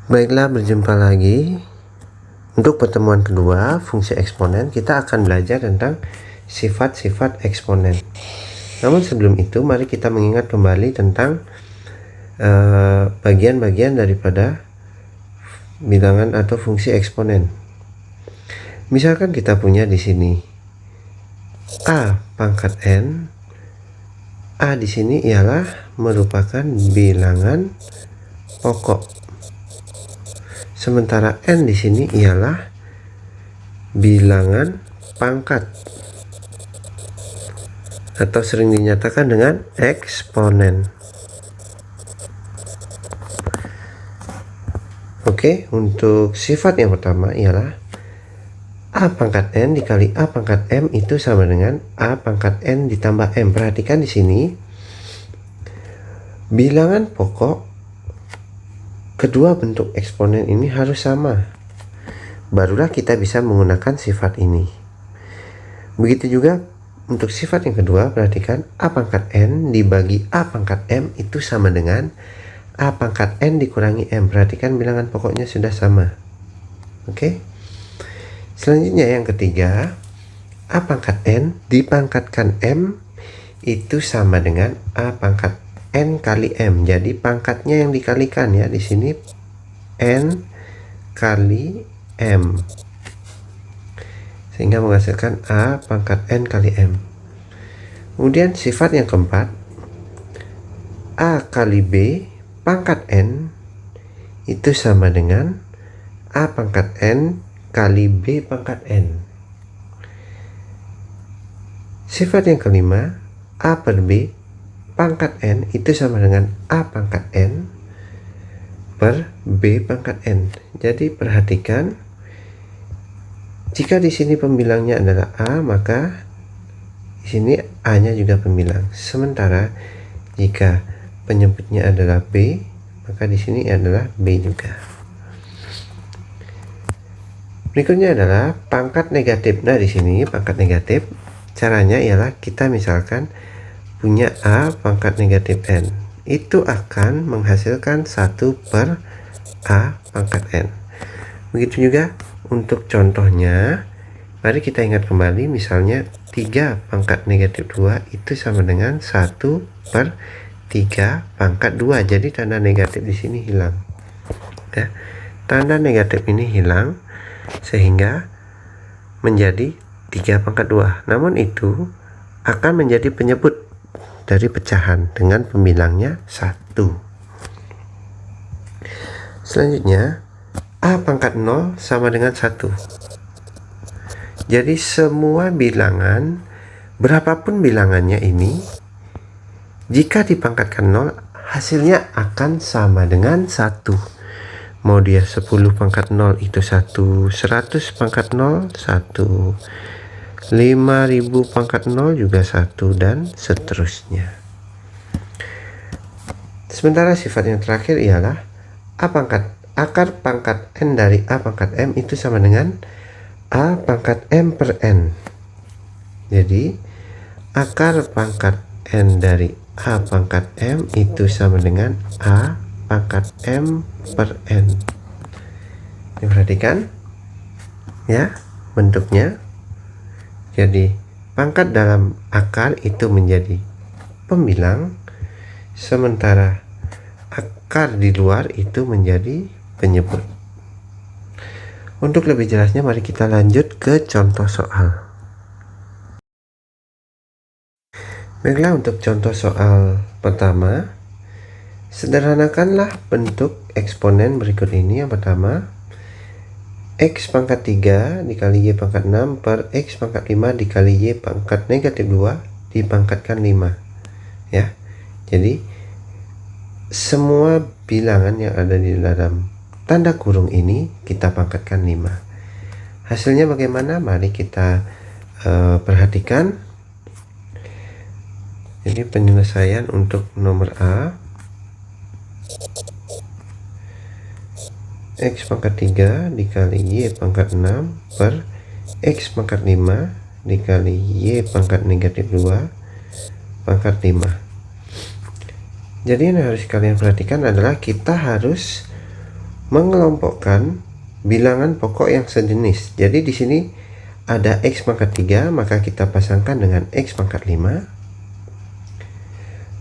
Baiklah, berjumpa lagi. Untuk pertemuan kedua fungsi eksponen, kita akan belajar tentang sifat-sifat eksponen. Namun sebelum itu, mari kita mengingat kembali tentang bagian-bagian daripada bilangan atau fungsi eksponen. Misalkan kita punya di sini a pangkat n. A di sini ialah merupakan bilangan pokok. Sementara n di sini ialah bilangan pangkat atau sering dinyatakan dengan eksponen. Oke, untuk sifat yang pertama ialah a pangkat n dikali a pangkat m itu sama dengan a pangkat n ditambah m. Perhatikan di sini bilangan pokok kedua bentuk eksponen ini harus sama. Barulah kita bisa menggunakan sifat ini. Begitu juga untuk sifat yang kedua, perhatikan a pangkat n dibagi a pangkat m itu sama dengan a pangkat n dikurangi m. Perhatikan bilangan pokoknya sudah sama. Oke. Selanjutnya yang ketiga, a pangkat n dipangkatkan m itu sama dengan a pangkat n kali m. Jadi pangkatnya yang dikalikan ya, di sini n kali m, sehingga menghasilkan a pangkat n kali m. Kemudian sifat yang keempat, a kali b pangkat n itu sama dengan a pangkat n kali b pangkat n. Sifat yang kelima, a per b pangkat n itu sama dengan a pangkat n per b pangkat n. Jadi perhatikan, jika di sini pembilangnya adalah a, maka di sini a-nya juga pembilang. Sementara jika penyebutnya adalah b, maka di sini adalah b juga. Berikutnya adalah pangkat negatif. Nah, di sini pangkat negatif caranya ialah kita misalkan punya a pangkat negatif n. Itu akan menghasilkan 1 per a pangkat n. Begitu juga untuk contohnya, mari kita ingat kembali, misalnya 3 pangkat negatif 2 itu sama dengan 1 per 3 pangkat 2. Jadi tanda negatif di sini hilang. Ya, tanda negatif ini hilang sehingga menjadi 3 pangkat 2. Namun itu akan menjadi penyebut dari pecahan dengan pembilangnya 1. Selanjutnya, a pangkat 0 sama dengan 1. Jadi semua bilangan, berapapun bilangannya ini, jika dipangkatkan 0, hasilnya akan sama dengan 1. Mau dia 10 pangkat 0 itu 1, 100 pangkat 0 1, 5000 pangkat 0 juga 1, dan seterusnya. Sementara sifat yang terakhir ialah akar pangkat n dari a pangkat m itu sama dengan a pangkat m per n. Jadi akar pangkat n dari a pangkat m itu sama dengan a pangkat m per n. Diperhatikan ya bentuknya. Jadi pangkat dalam akar itu menjadi pembilang, sementara akar di luar itu menjadi penyebut. Untuk lebih jelasnya, mari kita lanjut ke contoh soal. Baiklah, untuk contoh soal pertama, sederhanakanlah bentuk eksponen berikut ini. Yang pertama, x pangkat 3 dikali y pangkat 6 per x pangkat 5 dikali y pangkat negatif 2 dipangkatkan 5. Ya, jadi semua bilangan yang ada di dalam tanda kurung ini kita pangkatkan 5. Hasilnya bagaimana? Mari kita perhatikan. Jadi penyelesaian untuk nomor A, x pangkat 3 dikali y pangkat 6 per x pangkat 5 dikali y pangkat negatif 2 pangkat 5. Jadi yang harus kalian perhatikan adalah kita harus mengelompokkan bilangan pokok yang sejenis. Jadi di sini ada X pangkat 3, maka kita pasangkan dengan X pangkat 5.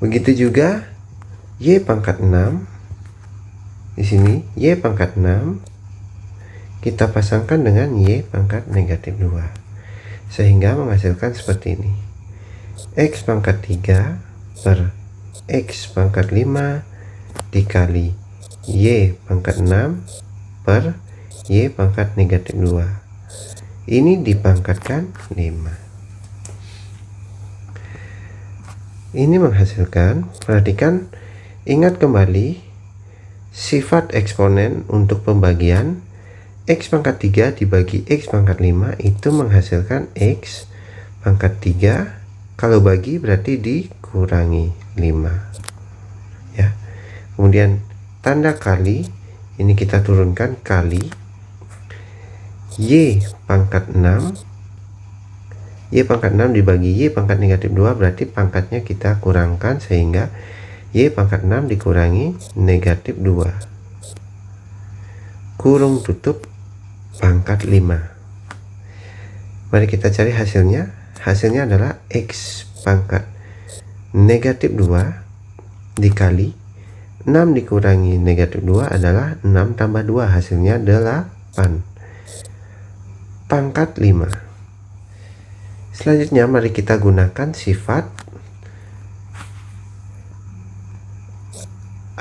Begitu juga Y pangkat 6. Di sini Y pangkat 6 kita pasangkan dengan Y pangkat negatif 2, sehingga menghasilkan seperti ini. X pangkat 3 per X pangkat 5 dikali Y pangkat 6 per Y pangkat negatif 2. Ini dipangkatkan 5. Ini menghasilkan, perhatikan, ingat kembali sifat eksponen untuk pembagian X pangkat 3 dibagi X pangkat 5 itu menghasilkan X pangkat 3. Kalau bagi berarti dikurangi 5 ya. Kemudian tanda kali ini kita turunkan kali Y pangkat 6. Y pangkat 6 dibagi Y pangkat negatif 2 berarti pangkatnya kita kurangkan, sehingga Y pangkat 6 dikurangi negatif 2 kurung tutup pangkat 5. Mari kita cari hasilnya. Hasilnya adalah X pangkat negatif 2 dikali 6 dikurangi negatif 2 adalah 6 tambah 2, hasilnya 8 pangkat 5. Selanjutnya mari kita gunakan sifat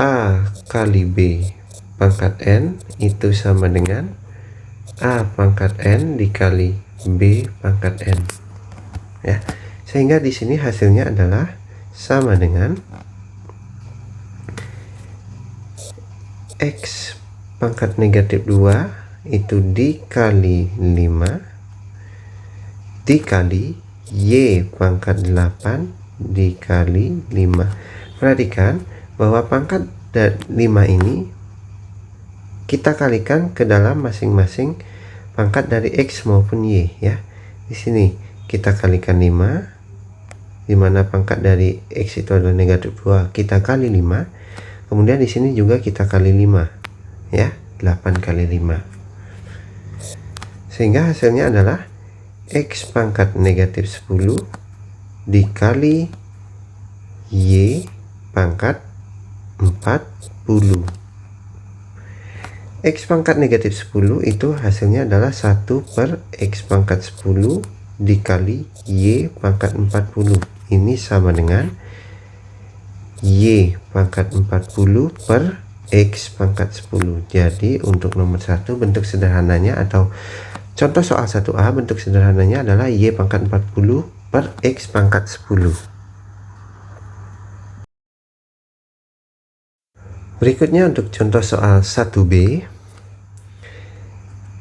A kali B pangkat N itu sama dengan A pangkat N dikali B pangkat N ya, sehingga di sini hasilnya adalah sama dengan X pangkat negatif 2 itu dikali 5 dikali Y pangkat 8 dikali 5. Perhatikan bahwa pangkat 5 ini kita kalikan ke dalam masing-masing pangkat dari X maupun Y ya. Di sini kita kalikan 5, dimana pangkat dari X itu adalah negatif 2, kita kali 5. Kemudian di sini juga kita kali 5 ya, 8 kali 5, sehingga hasilnya adalah X pangkat negatif 10 dikali Y pangkat 40. X pangkat negatif 10 itu hasilnya adalah 1 per X pangkat 10 dikali Y pangkat 40. Ini sama dengan Y pangkat 40 per X pangkat 10. Jadi untuk nomor 1 bentuk sederhananya atau contoh soal 1A bentuk sederhananya adalah Y pangkat 40 per X pangkat 10. Berikutnya untuk contoh soal 1B,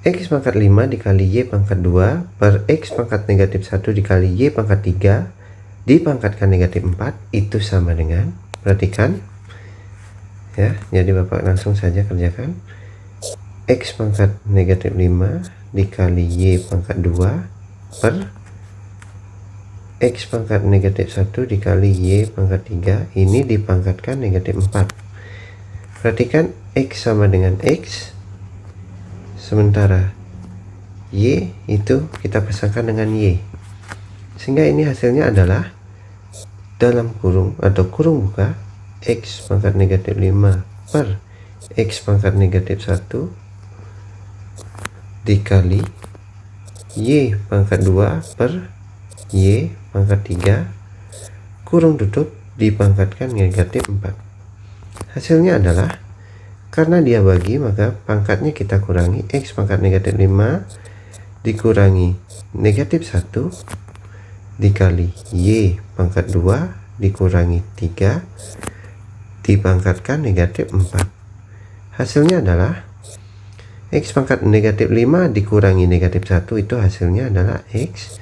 X pangkat 5 dikali Y pangkat 2 per X pangkat negatif 1 dikali Y pangkat 3 dipangkatkan negatif 4 itu sama dengan, perhatikan ya, jadi Bapak langsung saja kerjakan. X pangkat negatif 5 dikali Y pangkat 2 per X pangkat negatif 1 dikali Y pangkat 3 ini dipangkatkan negatif 4. Perhatikan X sama dengan X, sementara Y itu kita pasangkan dengan Y, sehingga ini hasilnya adalah dalam kurung atau kurung buka X pangkat negatif 5 per X pangkat negatif 1 dikali Y pangkat 2 per Y pangkat 3 kurung tutup dipangkatkan negatif 4. Hasilnya adalah, karena dia bagi maka pangkatnya kita kurangi X pangkat negatif 5 dikurangi negatif 1 dikali Y pangkat 2 dikurangi 3 dipangkatkan negatif 4. Hasilnya adalah X pangkat negatif 5 dikurangi negatif 1 itu hasilnya adalah X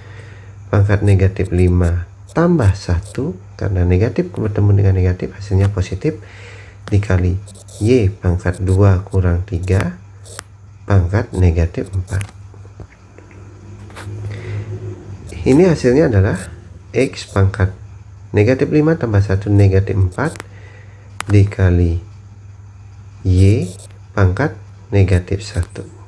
pangkat negatif 5 tambah 1, karena negatif bertemu dengan negatif hasilnya positif, dikali Y pangkat 2 kurang 3 pangkat negatif 4. Ini hasilnya adalah X pangkat negatif 5 tambah 1 negatif 4 dikali Y pangkat negatif 1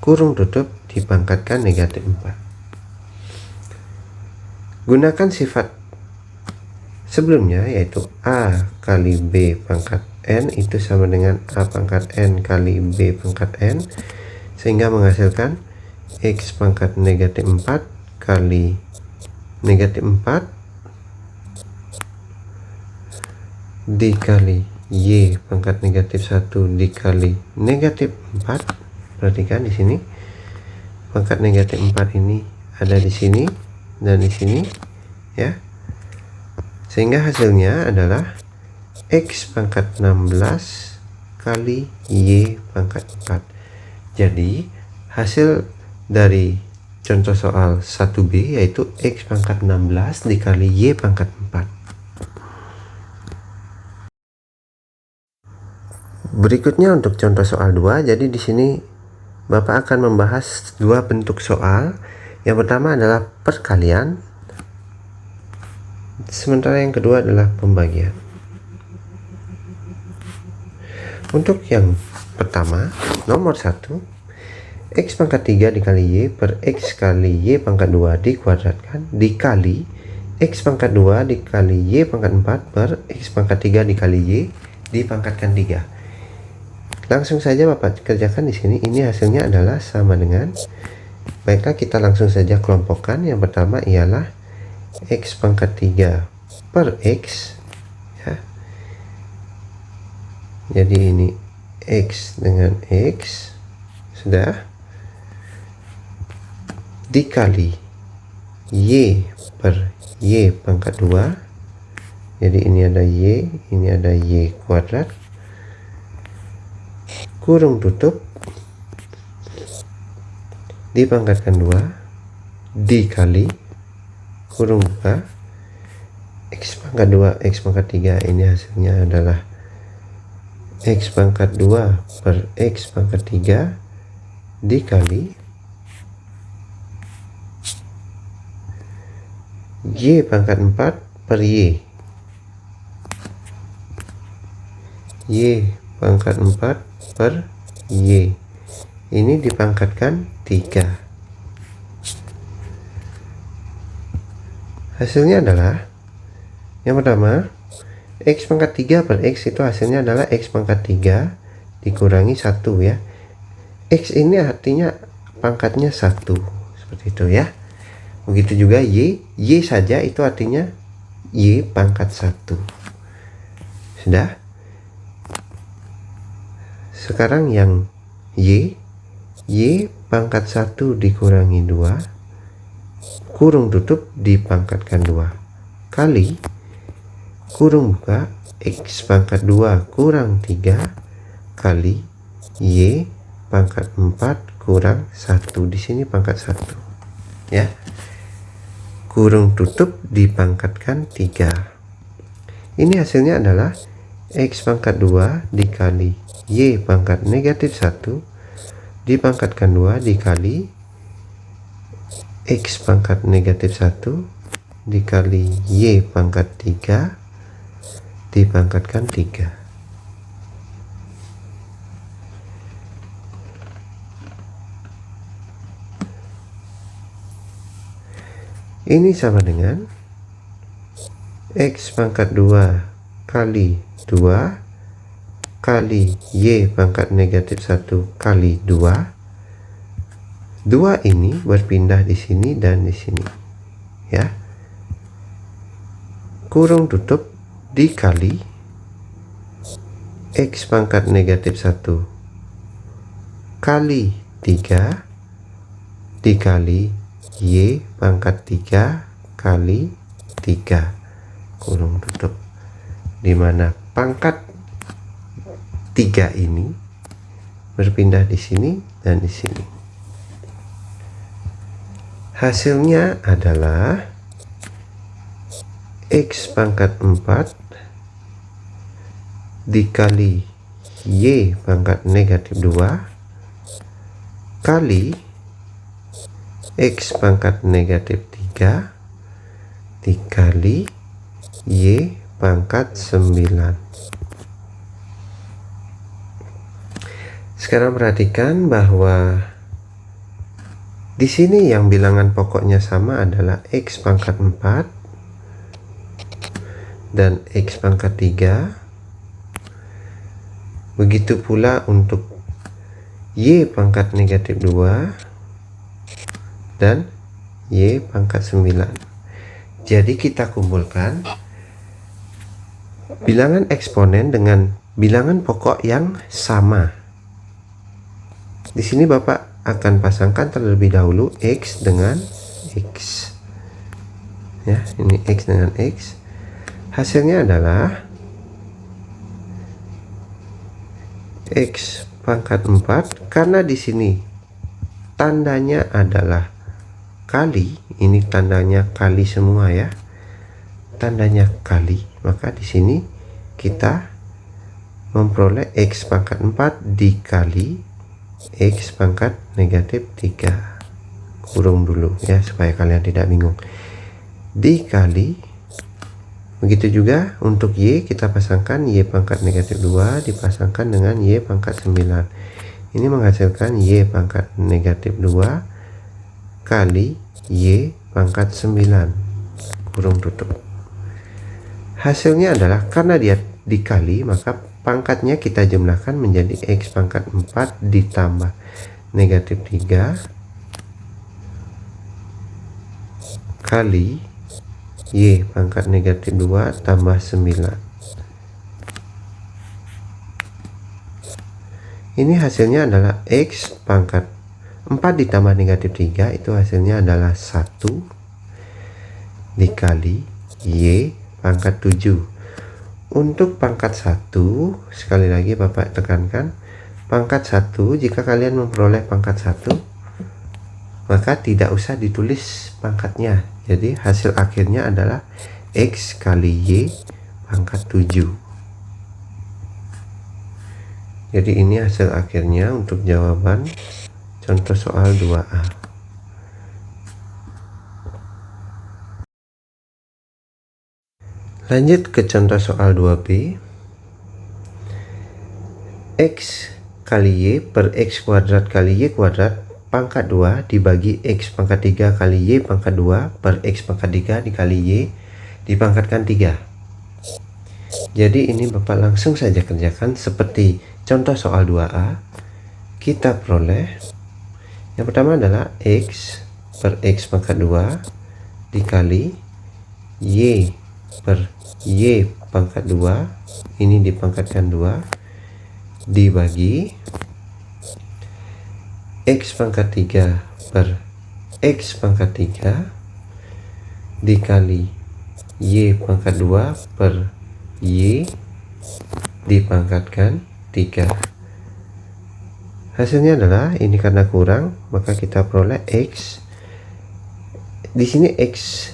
kurung tutup dipangkatkan negatif 4. Gunakan sifat sebelumnya, yaitu A kali B pangkat N itu sama dengan A pangkat N kali B pangkat N, sehingga menghasilkan X pangkat negatif 4 kali negatif 4 dikali Y pangkat negatif 1 dikali negatif 4. Perhatikan di sini pangkat negatif 4 ini ada di sini dan di sini ya, sehingga hasilnya adalah X pangkat 16 kali Y pangkat 4. Jadi hasil dari contoh soal 1B yaitu X pangkat 16 dikali Y pangkat 4. Berikutnya untuk contoh soal 2. Jadi di sini Bapak akan membahas dua bentuk soal. Yang pertama adalah perkalian, sementara yang kedua adalah pembagian. Untuk yang pertama, nomor 1, X pangkat 3 dikali Y per X kali Y pangkat 2 dikuadratkan dikali X pangkat 2 dikali Y pangkat 4 per X pangkat 3 dikali Y dipangkatkan 3. Langsung saja Bapak kerjakan di sini. Ini hasilnya adalah sama dengan, baiklah kita langsung saja kelompokkan. Yang pertama ialah X pangkat 3 per X ya. Jadi ini X dengan X sudah, dikali Y per Y pangkat 2. Jadi ini ada Y, ini ada Y kuadrat, kurung tutup dipangkatkan 2 dikali kurung buka X pangkat 2 X pangkat 3. Ini hasilnya adalah X pangkat 2 per X pangkat 3 dikali Y pangkat 4 per Y pangkat 4 per Y. Ini dipangkatkan 3. Hasilnya adalah yang pertama X pangkat 3 per X itu hasilnya adalah X pangkat 3 dikurangi 1 ya. X ini artinya pangkatnya 1 seperti itu ya. Begitu juga Y saja itu artinya Y pangkat 1. Sudah. Sekarang yang Y pangkat 1 dikurangi 2 kurung tutup dipangkatkan 2 kali kurung buka X pangkat 2 kurang 3 kali Y pangkat 4 kurang 1. Di sini pangkat 1 ya. Kurung tutup dipangkatkan 3. Ini hasilnya adalah X pangkat 2 dikali Y pangkat negatif 1 dipangkatkan 2 dikali X pangkat negatif 1 dikali Y pangkat 3 dipangkatkan 3. Ini sama dengan X pangkat 2 kali 2 kali Y pangkat negatif 1 kali 2. 2 ini berpindah di sini dan di sini ya. Kurung tutup dikali X pangkat negatif 1 kali 3 dikali Y pangkat 3 kali 3 kurung tutup, dimana pangkat 3 ini berpindah di sini dan di sini. Hasilnya adalah X pangkat 4 dikali Y pangkat negatif 2 kali X pangkat negatif 3 dikali Y pangkat 9. Sekarang perhatikan bahwa di sini yang bilangan pokoknya sama adalah X pangkat 4 dan X pangkat 3. Begitu pula untuk Y pangkat negatif 2 dan Y pangkat 9. Jadi kita kumpulkan bilangan eksponen dengan bilangan pokok yang sama. Di sini Bapak akan pasangkan terlebih dahulu X dengan X. Ya, ini X dengan X. Hasilnya adalah X pangkat 4, karena di sini tandanya adalah kali, ini tandanya kali semua ya. Tandanya kali, maka di sini kita memperoleh X pangkat 4 dikali X pangkat negatif 3. Kurung dulu ya supaya kalian tidak bingung. Dikali, begitu juga untuk Y, kita pasangkan Y pangkat negatif 2 dipasangkan dengan Y pangkat 9. Ini menghasilkan Y pangkat negatif 2 kali Y pangkat 9. Kurung tutup. Hasilnya adalah karena dia dikali, maka pangkatnya kita jumlahkan menjadi X pangkat 4 ditambah negatif 3 kali Y pangkat negatif 2 tambah 9. Ini hasilnya adalah X pangkat 4 ditambah negatif 3, itu hasilnya adalah 1 dikali Y pangkat 7. Untuk pangkat 1, sekali lagi Bapak tekankan, pangkat 1, jika kalian memperoleh pangkat 1, maka tidak usah ditulis pangkatnya. Jadi hasil akhirnya adalah X kali Y pangkat 7. Jadi ini hasil akhirnya untuk jawaban contoh soal 2A. Lanjut ke contoh soal 2B. X kali Y per X kuadrat kali Y kuadrat pangkat 2 dibagi X pangkat 3 kali Y pangkat 2 per X pangkat 3 dikali Y dipangkatkan 3. Jadi ini Bapak langsung saja kerjakan seperti contoh soal 2A. Kita peroleh, yang pertama adalah X per X pangkat 2 dikali Y per Y pangkat 2, ini dipangkatkan 2, dibagi X pangkat 3 per X pangkat 3 dikali Y pangkat 2 per Y dipangkatkan 3. Hasilnya adalah ini karena kurang, maka kita peroleh X. Di sini X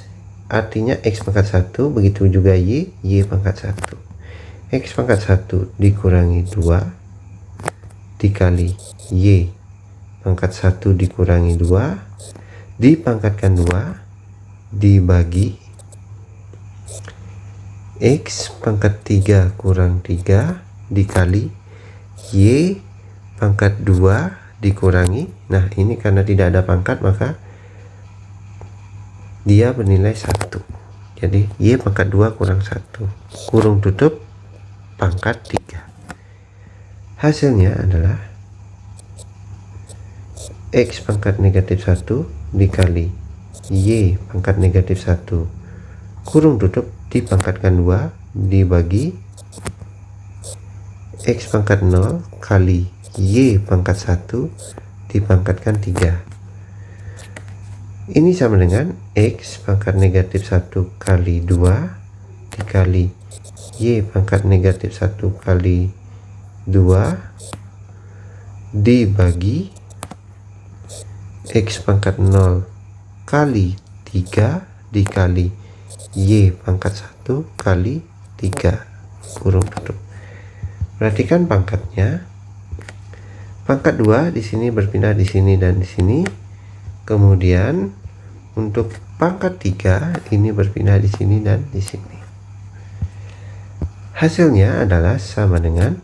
artinya X pangkat 1, begitu juga Y pangkat 1. X pangkat 1 dikurangi 2 dikali Y pangkat 1 dikurangi 2 dipangkatkan 2 dibagi X pangkat 3 kurang 3 dikali Y pangkat 2 dikurangi, nah ini karena tidak ada pangkat maka dia bernilai 1. Jadi Y pangkat 2 kurang 1, kurung tutup, pangkat 3. Hasilnya adalah X pangkat negatif 1 dikali Y pangkat negatif 1 kurung tutup dipangkatkan 2 dibagi X pangkat 0 kali Y pangkat 1 dipangkatkan 3. Ini sama dengan X pangkat negatif 1 kali 2 dikali Y pangkat negatif 1 kali 2 dibagi X pangkat 0 kali 3 dikali Y pangkat 1 kali 3 kurung tutup. Perhatikan pangkatnya. Pangkat 2 di sini berpindah di sini dan di sini. Kemudian untuk pangkat 3 ini berpindah di sini dan di sini. Hasilnya adalah sama dengan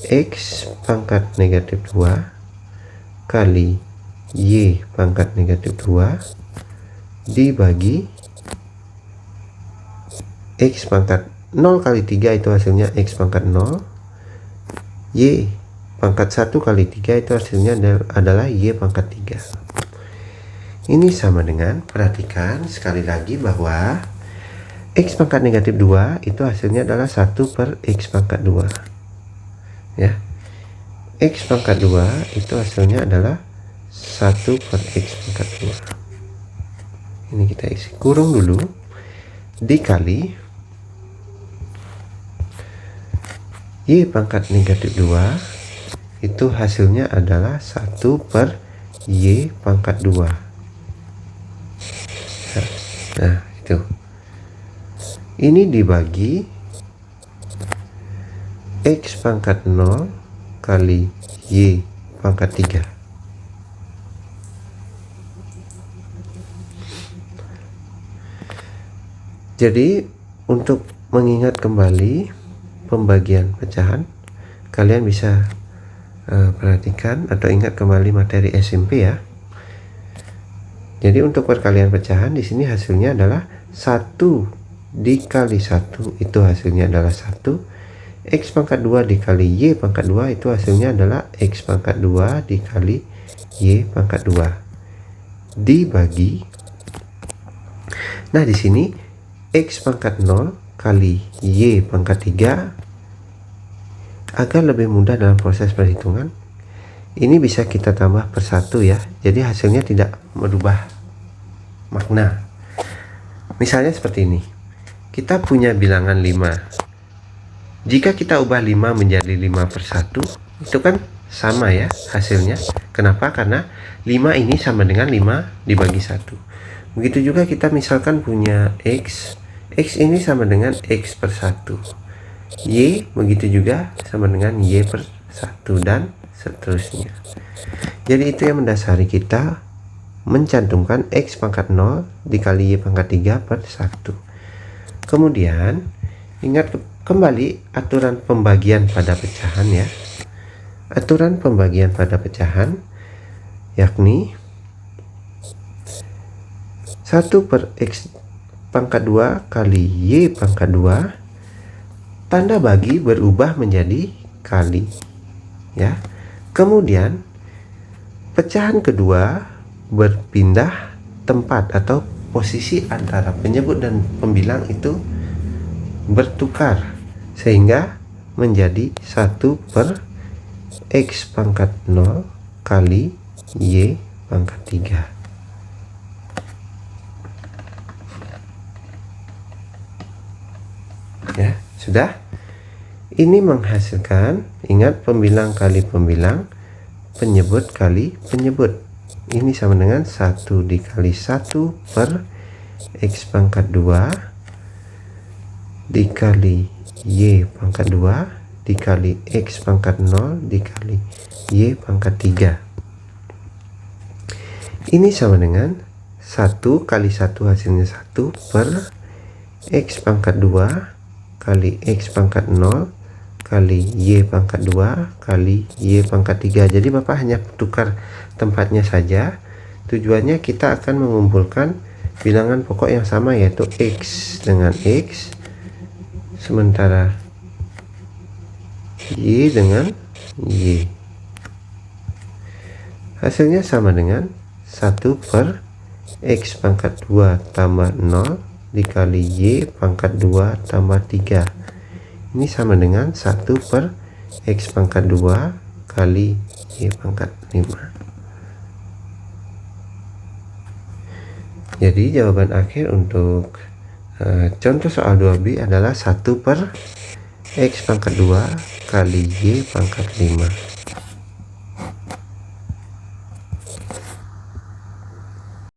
X pangkat negatif 2 kali Y pangkat negatif 2 dibagi X pangkat 0 kali 3 itu hasilnya X pangkat 0, Y pangkat 1 kali 3 itu hasilnya adalah Y pangkat 3. Ini sama dengan, perhatikan sekali lagi bahwa X pangkat negatif 2 itu hasilnya adalah 1 per X pangkat 2 ya. X pangkat 2 itu hasilnya adalah 1 per X pangkat 2. Ini kita isi, kurung dulu, dikali Y pangkat negatif 2 itu hasilnya adalah 1 per Y pangkat 2. Nah itu, ini dibagi X pangkat 0 kali Y pangkat 3. Jadi untuk mengingat kembali pembagian pecahan, kalian bisa perhatikan atau ingat kembali materi SMP ya. Jadi untuk perkalian pecahan di sini hasilnya adalah 1 dikali 1 itu hasilnya adalah 1. X pangkat 2 dikali Y pangkat 2 itu hasilnya adalah X pangkat 2 dikali Y pangkat 2 dibagi. Nah di sini X pangkat 0 kali Y pangkat 3, agar lebih mudah dalam proses perhitungan ini bisa kita tambah per 1 ya, jadi hasilnya tidak merubah makna. Misalnya seperti ini, kita punya bilangan 5, jika kita ubah 5 menjadi 5 per 1 itu kan sama ya hasilnya. Kenapa? Karena 5 ini sama dengan 5 dibagi 1. Begitu juga kita misalkan punya X ini sama dengan X per 1, Y begitu juga sama dengan Y per 1 dan seterusnya. Jadi itu yang mendasari kita mencantumkan X pangkat 0 dikali Y pangkat 3 per 1. Kemudian ingat kembali aturan pembagian pada pecahan ya. Aturan pembagian pada pecahan yakni 1 per X pangkat 2 kali Y pangkat 2, tanda bagi berubah menjadi kali ya. Kemudian pecahan kedua berpindah tempat atau posisi antara penyebut dan pembilang itu bertukar sehingga menjadi 1 per X pangkat 0 kali Y pangkat 3 ya. Sudah, ini menghasilkan, ingat pembilang kali pembilang, penyebut kali penyebut, ini sama dengan 1 dikali 1 per X pangkat 2 dikali Y pangkat 2 dikali X pangkat 0 dikali Y pangkat 3. Ini sama dengan 1 kali 1 hasilnya 1 per X pangkat 2 kali X pangkat 0 kali Y pangkat 2 kali Y pangkat 3. Jadi Bapak hanya tukar tempatnya saja. Tujuannya kita akan mengumpulkan bilangan pokok yang sama, yaitu X dengan X, sementara Y dengan Y. Hasilnya sama dengan 1 per X pangkat 2 tambah 0 dikali Y pangkat 2 tambah 3. Ini sama dengan 1 per X pangkat 2 kali Y pangkat 5. Jadi jawaban akhir untuk contoh soal 2B adalah 1 per X pangkat 2 kali Y pangkat 5.